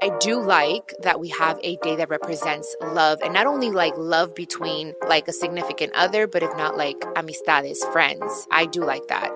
I do like that we have a day that represents love, and not only like love between like a significant other, but if not like amistades, friends. I do like that.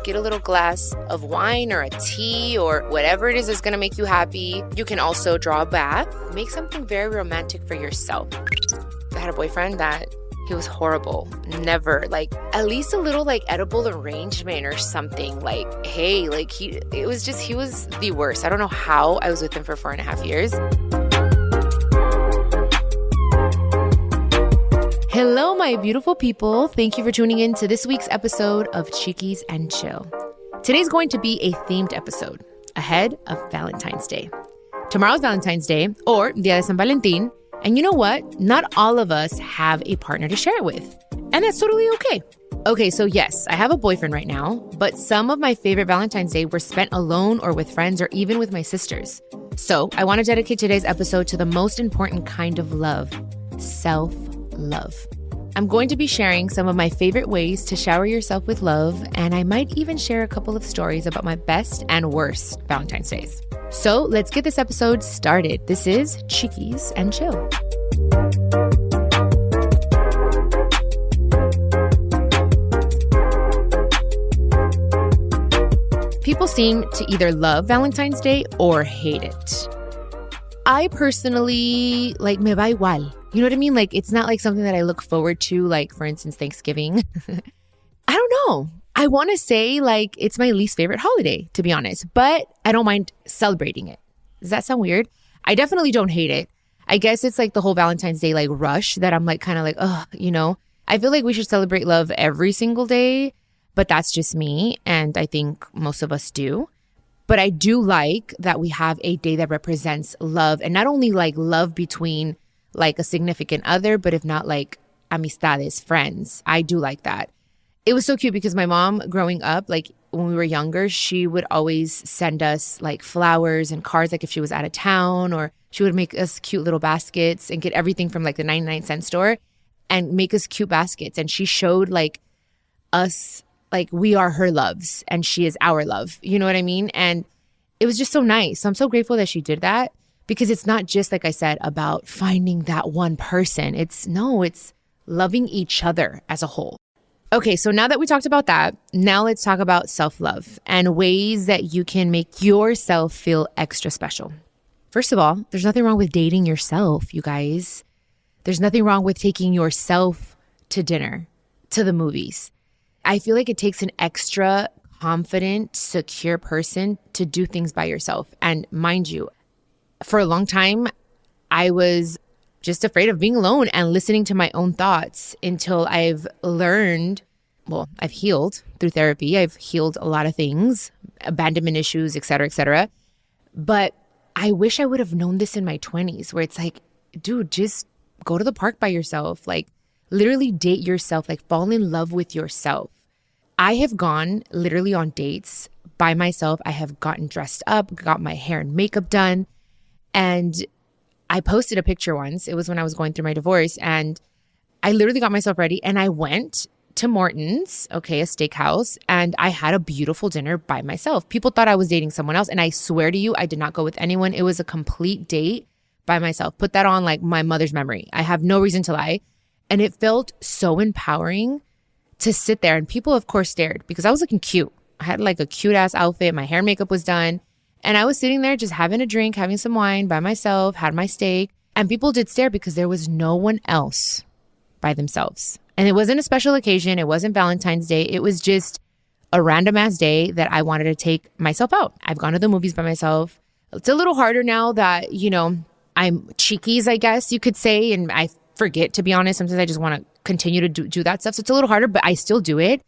Get a little glass of wine or a tea or whatever it is that's gonna make you happy. You can also draw a bath. Make something very romantic for yourself. I had a boyfriend that he was horrible. Never, like, at least a little like edible arrangement or something. Like, hey, like he was the worst. I don't know how I was with him for 4.5 years. Hello, my beautiful people. Thank you for tuning in to this week's episode of Chiquis and Chill. Today's going to be a themed episode ahead of Valentine's Day. Tomorrow's Valentine's Day, or Dia de San Valentin. And you know what? Not all of us have a partner to share it with. And that's totally okay. Okay, so yes, I have a boyfriend right now, but some of my favorite Valentine's Day were spent alone or with friends or even with my sisters. So I want to dedicate today's episode to the most important kind of love, self-love. I'm going to be sharing some of my favorite ways to shower yourself with love, and I might even share a couple of stories about my best and worst Valentine's Days. So let's get this episode started. This is Chiquis and Chill. People seem to either love Valentine's Day or hate it. I personally, like, me va igual. You know what I mean? Like, it's not like something that I look forward to, like, for instance, Thanksgiving. I don't know. I want to say, like, it's my least favorite holiday, to be honest, but I don't mind celebrating it. Does that sound weird? I definitely don't hate it. I guess it's like the whole Valentine's Day, like, rush that I'm like, kind of like, ugh, you know? I feel like we should celebrate love every single day, but that's just me, and I think most of us do. But I do like that we have a day that represents love, and not only like love between like a significant other, but if not like amistades, friends. I do like that. It was so cute because my mom growing up, like when we were younger, she would always send us like flowers and cards, like if she was out of town, or she would make us cute little baskets and get everything from like the 99-cent store and make us cute baskets. And she showed like us, like we are her loves and she is our love. You know what I mean? And it was just so nice. So I'm so grateful that she did that, because it's not just, like I said, about finding that one person. It's loving each other as a whole. Okay, so now that we talked about that, now let's talk about self-love and ways that you can make yourself feel extra special. First of all, there's nothing wrong with dating yourself, you guys. There's nothing wrong with taking yourself to dinner, to the movies. I feel like it takes an extra confident, secure person to do things by yourself. And mind you, for a long time, I was just afraid of being alone and listening to my own thoughts until I've learned, well, I've healed through therapy. I've healed a lot of things, abandonment issues, et cetera, but I wish I would have known this in my 20s, where it's like, dude, just go to the park by yourself. Like, literally date yourself, like fall in love with yourself. I have gone literally on dates by myself. I have gotten dressed up, got my hair and makeup done. And I posted a picture once. It was when I was going through my divorce. And I literally got myself ready and I went to Morton's, okay, a steakhouse, and I had a beautiful dinner by myself. People thought I was dating someone else. And I swear to you, I did not go with anyone. It was a complete date by myself. Put that on like my mother's memory. I have no reason to lie. And it felt so empowering to sit there. And people, of course, stared because I was looking cute. I had like a cute ass outfit. My hair and makeup was done. And I was sitting there just having a drink, having some wine by myself, had my steak. And people did stare because there was no one else by themselves. And it wasn't a special occasion. It wasn't Valentine's Day. It was just a random ass day that I wanted to take myself out. I've gone to the movies by myself. It's a little harder now that, you know, I'm Chiquis, I guess you could say. And I forget, to be honest. Sometimes I just want to continue to do that stuff. So it's a little harder, but I still do it.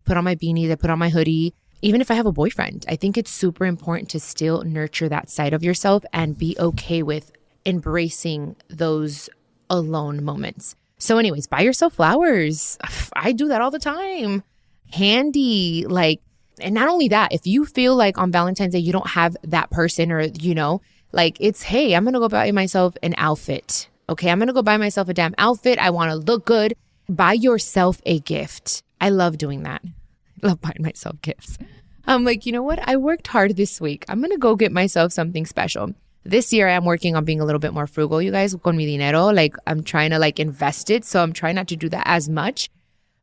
Put on my beanie, I put on my hoodie. Even if I have a boyfriend, I think it's super important to still nurture that side of yourself and be okay with embracing those alone moments. So anyways, buy yourself flowers. I do that all the time. Handy, like, and not only that, if you feel like on Valentine's Day, you don't have that person or, you know, like it's, hey, I'm going to go buy myself an outfit. Okay, I'm going to go buy myself a damn outfit. I want to look good. Buy yourself a gift. I love doing that. I love buying myself gifts. I'm like, you know what? I worked hard this week. I'm going to go get myself something special. This year, I am working on being a little bit more frugal, you guys, con mi dinero. Like, I'm trying to like invest it. So I'm trying not to do that as much.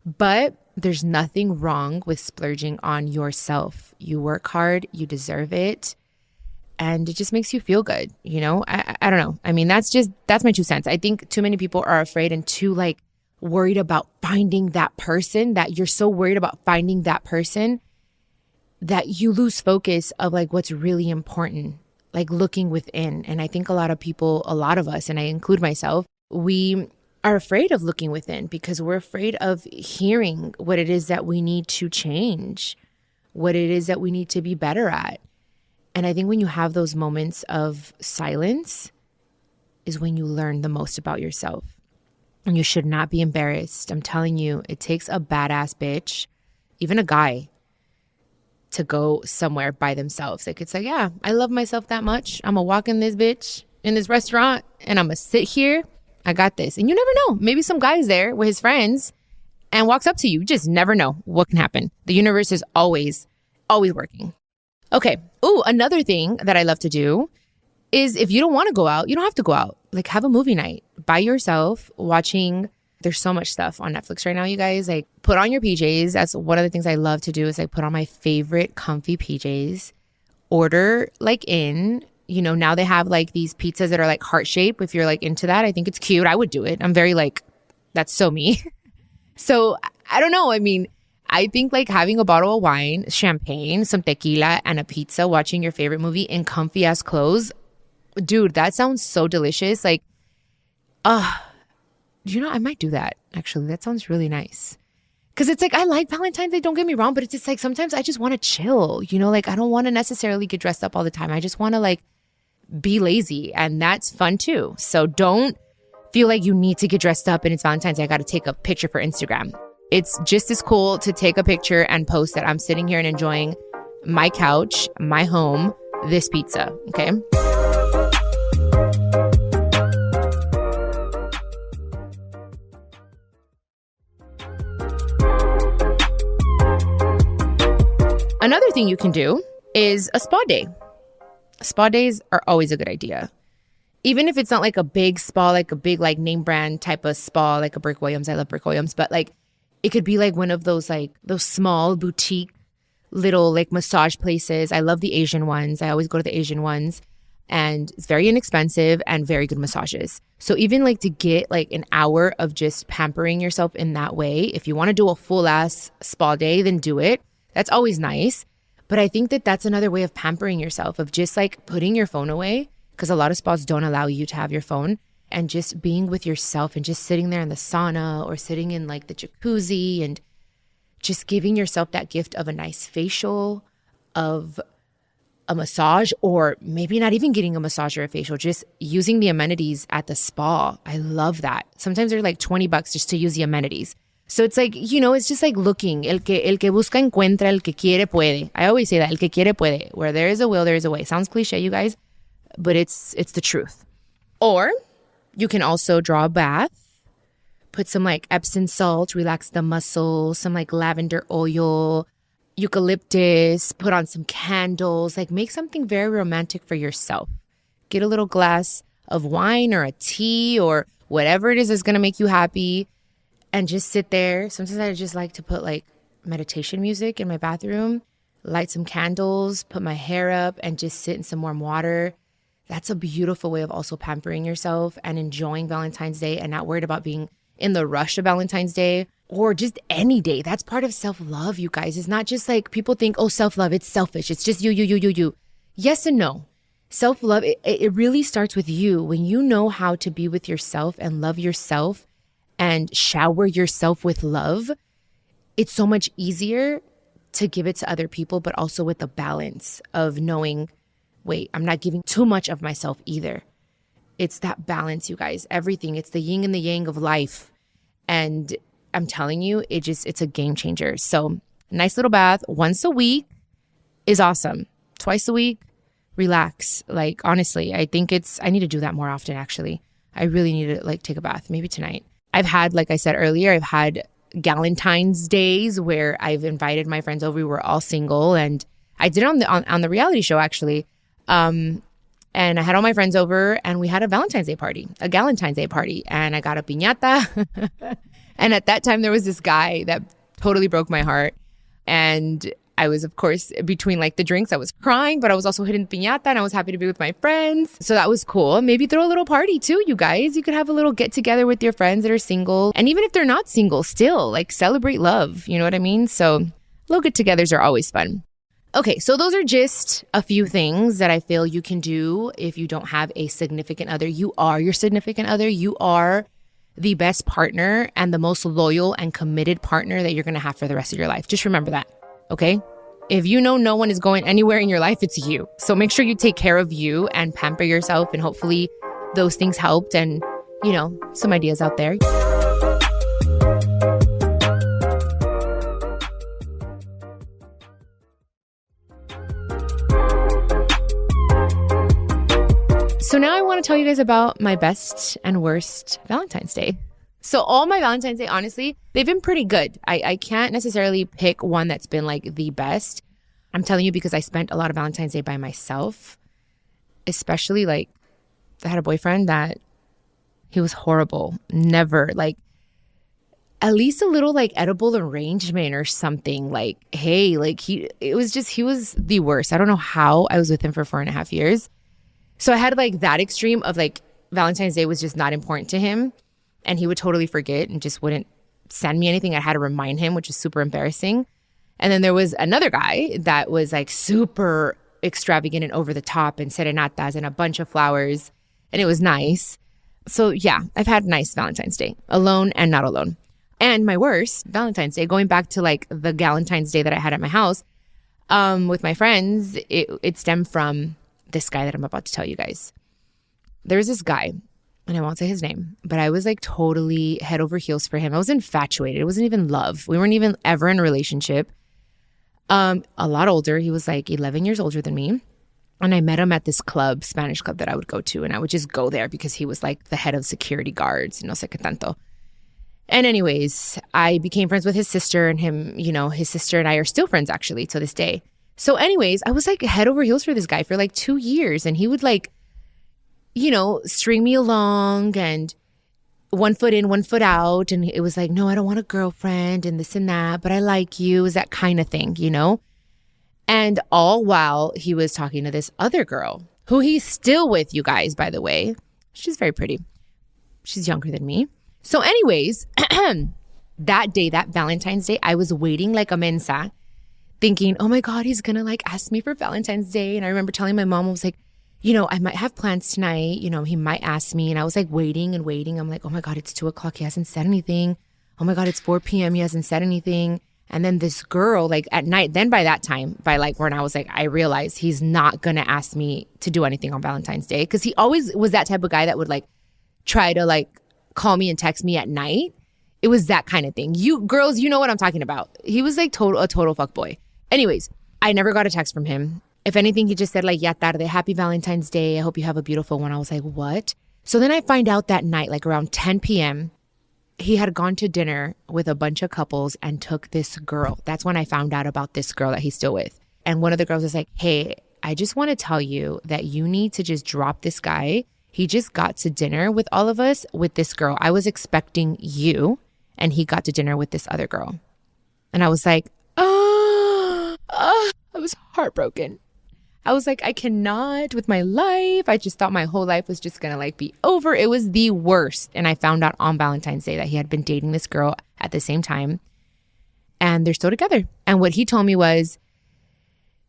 But there's nothing wrong with splurging on yourself. You work hard, you deserve it. And it just makes you feel good. You know, I don't know. I mean, that's my 2 cents. I think too many people are afraid and too like worried about finding that person, that you're so worried about finding that person that you lose focus of like what's really important, like looking within. And I think a lot of us, and I include myself, we are afraid of looking within because we're afraid of hearing what it is that we need to change, what it is that we need to be better at. And I think when you have those moments of silence is when you learn the most about yourself. And you should not be embarrassed. I'm telling you, it takes a badass bitch, even a guy, to go somewhere by themselves. Like, it's like, yeah, I love myself that much. I'm gonna walk in this bitch in this restaurant and I'm gonna sit here. I got this. And you never know. Maybe some guy's there with his friends and walks up to you. You just never know what can happen. The universe is always working. Okay. Ooh, another thing that I love to do is if you don't want to go out, you don't have to go out. Like, have a movie night by yourself watching. There's so much stuff on Netflix right now, you guys. Like, put on your PJs. That's one of the things I love to do is like put on my favorite comfy PJs, order like in, you know, now they have like these pizzas that are like heart shape. If you're like into that, I think it's cute. I would do it. I'm very like, that's so me. So I don't know. I mean, I think like having a bottle of wine, champagne, some tequila, and a pizza, watching your favorite movie in comfy ass clothes. Dude, that sounds so delicious. Like, you know, I might do that, actually. That sounds really nice. Because it's like, I like Valentine's Day, don't get me wrong, but it's just like, sometimes I just want to chill, you know? Like, I don't want to necessarily get dressed up all the time. I just want to like be lazy, and that's fun too. So don't feel like you need to get dressed up and it's Valentine's Day, I got to take a picture for Instagram. It's just as cool to take a picture and post that I'm sitting here and enjoying my couch, my home, this pizza, okay? Another thing you can do is a spa day. Spa days are always a good idea. Even if it's not like a big spa, like a big like name brand type of spa, like a Brick Williams. I love Brick Williams, but like it could be like one of those like those small boutique little like massage places. I love the Asian ones. I always go to the Asian ones, and it's very inexpensive and very good massages. So even like to get like an hour of just pampering yourself in that way, if you want to do a full ass spa day, then do it. That's always nice. But I think that that's another way of pampering yourself, of just like putting your phone away, because a lot of spas don't allow you to have your phone, and just being with yourself and just sitting there in the sauna or sitting in like the jacuzzi and just giving yourself that gift of a nice facial, of a massage, or maybe not even getting a massage or a facial, just using the amenities at the spa. I love that. Sometimes they're like $20 just to use the amenities. So it's like, you know, it's just like looking. El que busca encuentra, el que quiere puede. I always say that, el que quiere puede. Where there is a will, there is a way. Sounds cliche, you guys, but it's the truth. Or you can also draw a bath, put some like Epsom salt, relax the muscles, some like lavender oil, eucalyptus, put on some candles, like make something very romantic for yourself. Get a little glass of wine or a tea or whatever it is that's going to make you happy. And just sit there. Sometimes I just like to put like meditation music in my bathroom, light some candles, put my hair up, and just sit in some warm water. That's a beautiful way of also pampering yourself and enjoying Valentine's Day and not worried about being in the rush of Valentine's Day or just any day. That's part of self-love, you guys. It's not just like people think, oh, self-love, it's selfish. It's just you. Yes and no. Self-love, it really starts with you. When you know how to be with yourself and love yourself and shower yourself with love, it's so much easier to give it to other people, but also with the balance of knowing, wait, I'm not giving too much of myself either. It's that balance, you guys. Everything. It's the yin and the yang of life. And I'm telling you, it's a game changer. So nice little bath once a week is awesome. Twice a week, relax. Like, honestly, I think I need to do that more often, actually. I really need to like take a bath, maybe tonight. I've had, like I said earlier, I've had Galentine's days where I've invited my friends over. We were all single, and I did it on the reality show, actually. And I had all my friends over and we had a Galentine's Day party. And I got a piñata. And at that time, there was this guy that totally broke my heart. And I was, of course, between like the drinks, I was crying, but I was also hitting piñata and I was happy to be with my friends. So that was cool. Maybe throw a little party too, you guys. You could have a little get together with your friends that are single. And even if they're not single, still like celebrate love. You know what I mean? So little get-togethers are always fun. Okay, so those are just a few things that I feel you can do if you don't have a significant other. You are your significant other. You are the best partner and the most loyal and committed partner that you're going to have for the rest of your life. Just remember that, okay? If you know no one is going anywhere in your life, it's you. So make sure you take care of you and pamper yourself, and hopefully those things helped and, you know, some ideas out there. So now I want to tell you guys about my best and worst Valentine's Day. So all my Valentine's Day, honestly, they've been pretty good. I can't necessarily pick one that's been like the best. I'm telling you because I spent a lot of Valentine's Day by myself, especially like I had a boyfriend that he was horrible. Never like at least a little like edible arrangement or something like, hey, like he was the worst. I don't know how I was with him for 4.5 years. So I had like that extreme of like Valentine's Day was just not important to him and he would totally forget and just wouldn't send me anything. I had to remind him, which is super embarrassing. And then there was another guy that was like super extravagant and over the top and serenatas and a bunch of flowers, and it was nice. So yeah, I've had nice Valentine's Day, alone and not alone. And my worst Valentine's Day, going back to like the Galentine's Day that I had at my house with my friends, it stemmed from this guy that I'm about to tell you guys. There's this guy, and I won't say his name, but I was like totally head over heels for him. I was infatuated. It wasn't even love. We weren't even ever in a relationship. A lot older. He was like 11 years older than me. And I met him at this club, Spanish club that I would go to. And I would just go there because he was like the head of security guards, no sé qué tanto. And anyways, I became friends with his sister and him, you know, his sister and I are still friends actually to this day. So anyways, I was like head over heels for this guy for like 2 years. And he would like, you know, string me along and one foot in, one foot out. And it was like, no, I don't want a girlfriend and this and that, but I like you. It was that kind of thing, you know? And all while he was talking to this other girl who he's still with, you guys, by the way. She's very pretty. She's younger than me. So anyways, that day, that Valentine's Day, I was waiting like a mensa thinking, oh my God, he's going to like ask me for Valentine's Day. And I remember telling my mom, I was like, you know, I might have plans tonight. You know, he might ask me. And I was like waiting and waiting. I'm like, oh my God, it's 2:00. He hasn't said anything. Oh my God, it's 4 p.m. He hasn't said anything. And then this girl, like at night, then by that time, by like when I was like, I realized he's not going to ask me to do anything on Valentine's Day. Because he always was that type of guy that would like try to like call me and text me at night. It was that kind of thing. You girls, you know what I'm talking about. He was like a total fuckboy. Anyways, I never got a text from him. If anything, he just said like, ya tarde, happy Valentine's Day. I hope you have a beautiful one. I was like, what? So then I find out that night, like around 10 p.m., he had gone to dinner with a bunch of couples and took this girl. That's when I found out about this girl that he's still with. And one of the girls was like, hey, I just want to tell you that you need to just drop this guy. He just got to dinner with all of us with this girl. I was expecting you, and he got to dinner with this other girl. And I was like, I was heartbroken. I was like, I cannot with my life. I just thought my whole life was just going to like be over. It was the worst. And I found out on Valentine's Day that he had been dating this girl at the same time. And they're still together. And what he told me was,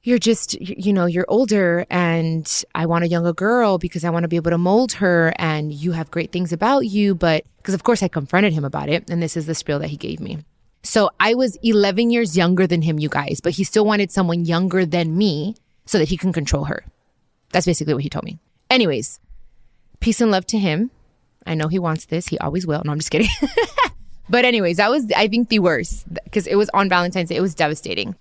you're just, you know, you're older and I want a younger girl because I want to be able to mold her and you have great things about you. But because of course I confronted him about it. And this is the spiel that he gave me. So I was 11 years younger than him, you guys, but he still wanted someone younger than me so that he can control her. That's basically what he told me. Anyways, peace and love to him. I know he wants this. He always will. No, I'm just kidding. But anyways, that was, I think, the worst because it was on Valentine's Day. It was devastating.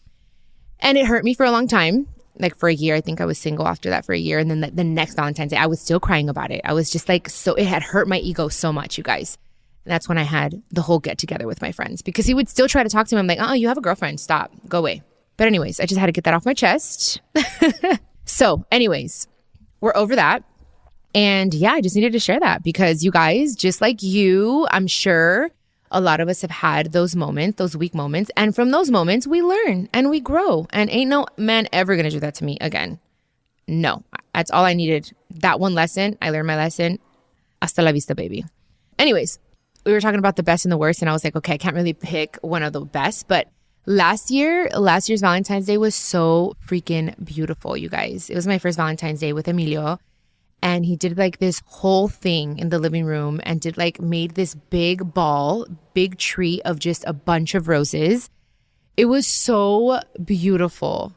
And it hurt me for a long time, like for a year. I think I was single after that for a year. And then the next Valentine's Day, I was still crying about it. I was just like, so it had hurt my ego so much, you guys. And that's when I had the whole get together with my friends because he would still try to talk to me. I'm like, oh, you have a girlfriend. Stop. Go away. But anyways, I just had to get that off my chest. So anyways, we're over that. And yeah, I just needed to share that because you guys, just like you, I'm sure a lot of us have had those moments, those weak moments. And from those moments, we learn and we grow. And ain't no man ever going to do that to me again. No, that's all I needed. That one lesson, I learned my lesson. Hasta la vista, baby. Anyways, we were talking about the best and the worst. And I was like, okay, I can't really pick one of the best. But last year's Valentine's Day was so freaking beautiful, you guys. It was my first Valentine's Day with Emilio. And he did like this whole thing in the living room and made this big tree of just a bunch of roses. It was so beautiful.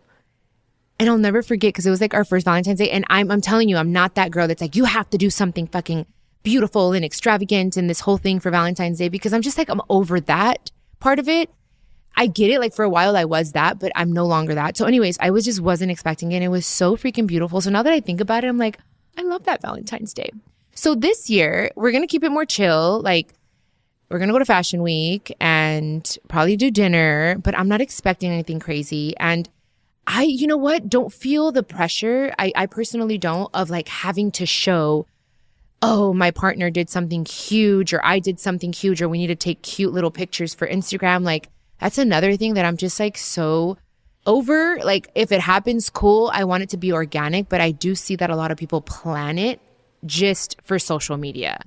And I'll never forget because it was like our first Valentine's Day. And I'm telling you, I'm not that girl that's like, you have to do something fucking beautiful and extravagant and this whole thing for Valentine's Day because I'm just like, I'm over that part of it. I get it. Like for a while I was that, but I'm no longer that. So anyways, I wasn't expecting it. And it was so freaking beautiful. So now that I think about it, I'm like, I love that Valentine's Day. So this year, we're going to keep it more chill. Like, we're going to go to Fashion Week and probably do dinner, but I'm not expecting anything crazy. And you know what? Don't feel the pressure. I personally don't of like having to show, oh, my partner did something huge or I did something huge or we need to take cute little pictures for Instagram. Like, that's another thing that I'm just like so over. Like if it happens, cool. I want it to be organic, but I do see that a lot of people plan it just for social media.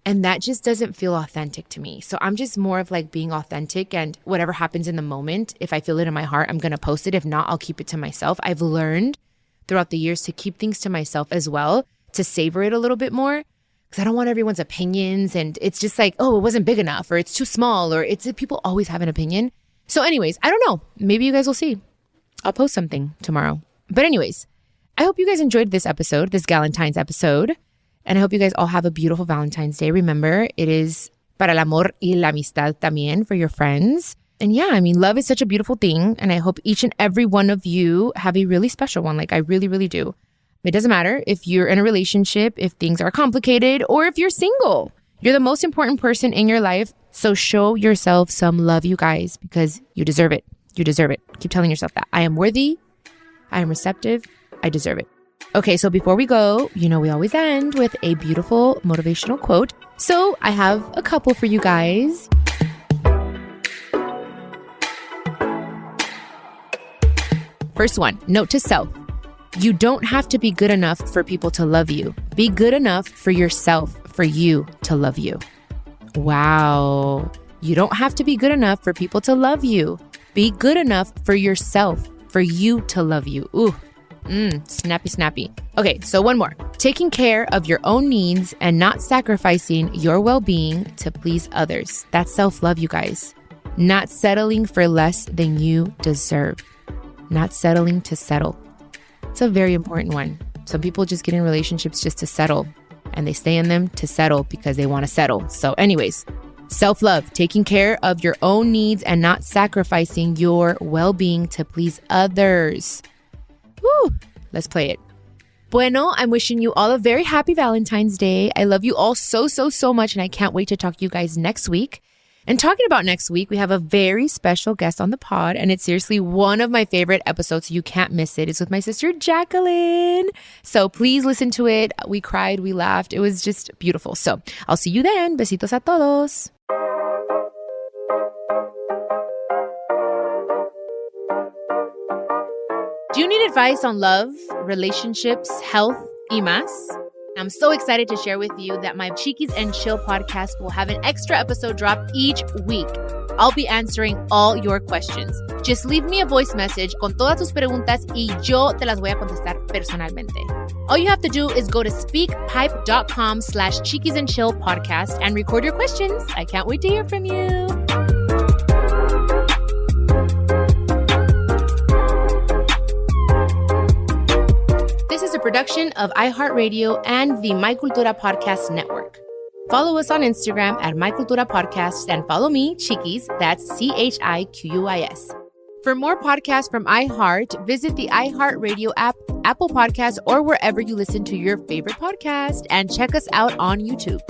And that just doesn't feel authentic to me. So I'm just more of like being authentic and whatever happens in the moment, if I feel it in my heart, I'm going to post it. If not, I'll keep it to myself. I've learned throughout the years to keep things to myself as well, to savor it a little bit more because I don't want everyone's opinions. And it's just like, oh, it wasn't big enough or it's too small or people always have an opinion. So anyways, I don't know. Maybe you guys will see. I'll post something tomorrow. But anyways, I hope you guys enjoyed this episode, this Galentine's episode. And I hope you guys all have a beautiful Valentine's Day. Remember, it is para el amor y la amistad también for your friends. And yeah, I mean, love is such a beautiful thing. And I hope each and every one of you have a really special one. Like I really, really do. It doesn't matter if you're in a relationship, if things are complicated, or if you're single. You're the most important person in your life. So show yourself some love, you guys, because you deserve it. You deserve it. Keep telling yourself that. I am worthy. I am receptive. I deserve it. Okay, so before we go, we always end with a beautiful motivational quote. So I have a couple for you guys. First one, note to self. You don't have to be good enough for people to love you. Be good enough for yourself, for you to love you. Wow. You don't have to be good enough for people to love you. Be good enough for yourself, for you to love you. Ooh, snappy. Okay, so one more. Taking care of your own needs and not sacrificing your well-being to please others. That's self-love, you guys. Not settling for less than you deserve. Not settling to settle. It's a very important one. Some people just get in relationships just to settle, and they stay in them to settle because they want to settle. So anyways, self-love, taking care of your own needs and not sacrificing your well-being to please others. Woo, let's play it. Bueno, I'm wishing you all a very happy Valentine's Day. I love you all so, so, so much, and I can't wait to talk to you guys next week. And talking about next week, we have a very special guest on the pod, and it's seriously one of my favorite episodes, so you can't miss it. It's with my sister, Jacqueline. So please listen to it. We cried, we laughed. It was just beautiful. So I'll see you then. Besitos a todos. Do you need advice on love, relationships, health, y más? I'm so excited to share with you that my Chiquis and Chill podcast will have an extra episode drop each week. I'll be answering all your questions. Just leave me a voice message con todas tus preguntas y yo te las voy a contestar personalmente. All you have to do is go to speakpipe.com/Chiquis and Chill podcast and record your questions. I can't wait to hear from you. This is a production of iHeartRadio and the My Cultura Podcast Network. Follow us on Instagram at My Cultura Podcast and follow me, Chiquis, that's CHIQUIS. For more podcasts from iHeart, visit the iHeartRadio app, Apple Podcasts, or wherever you listen to your favorite podcast, and check us out on YouTube.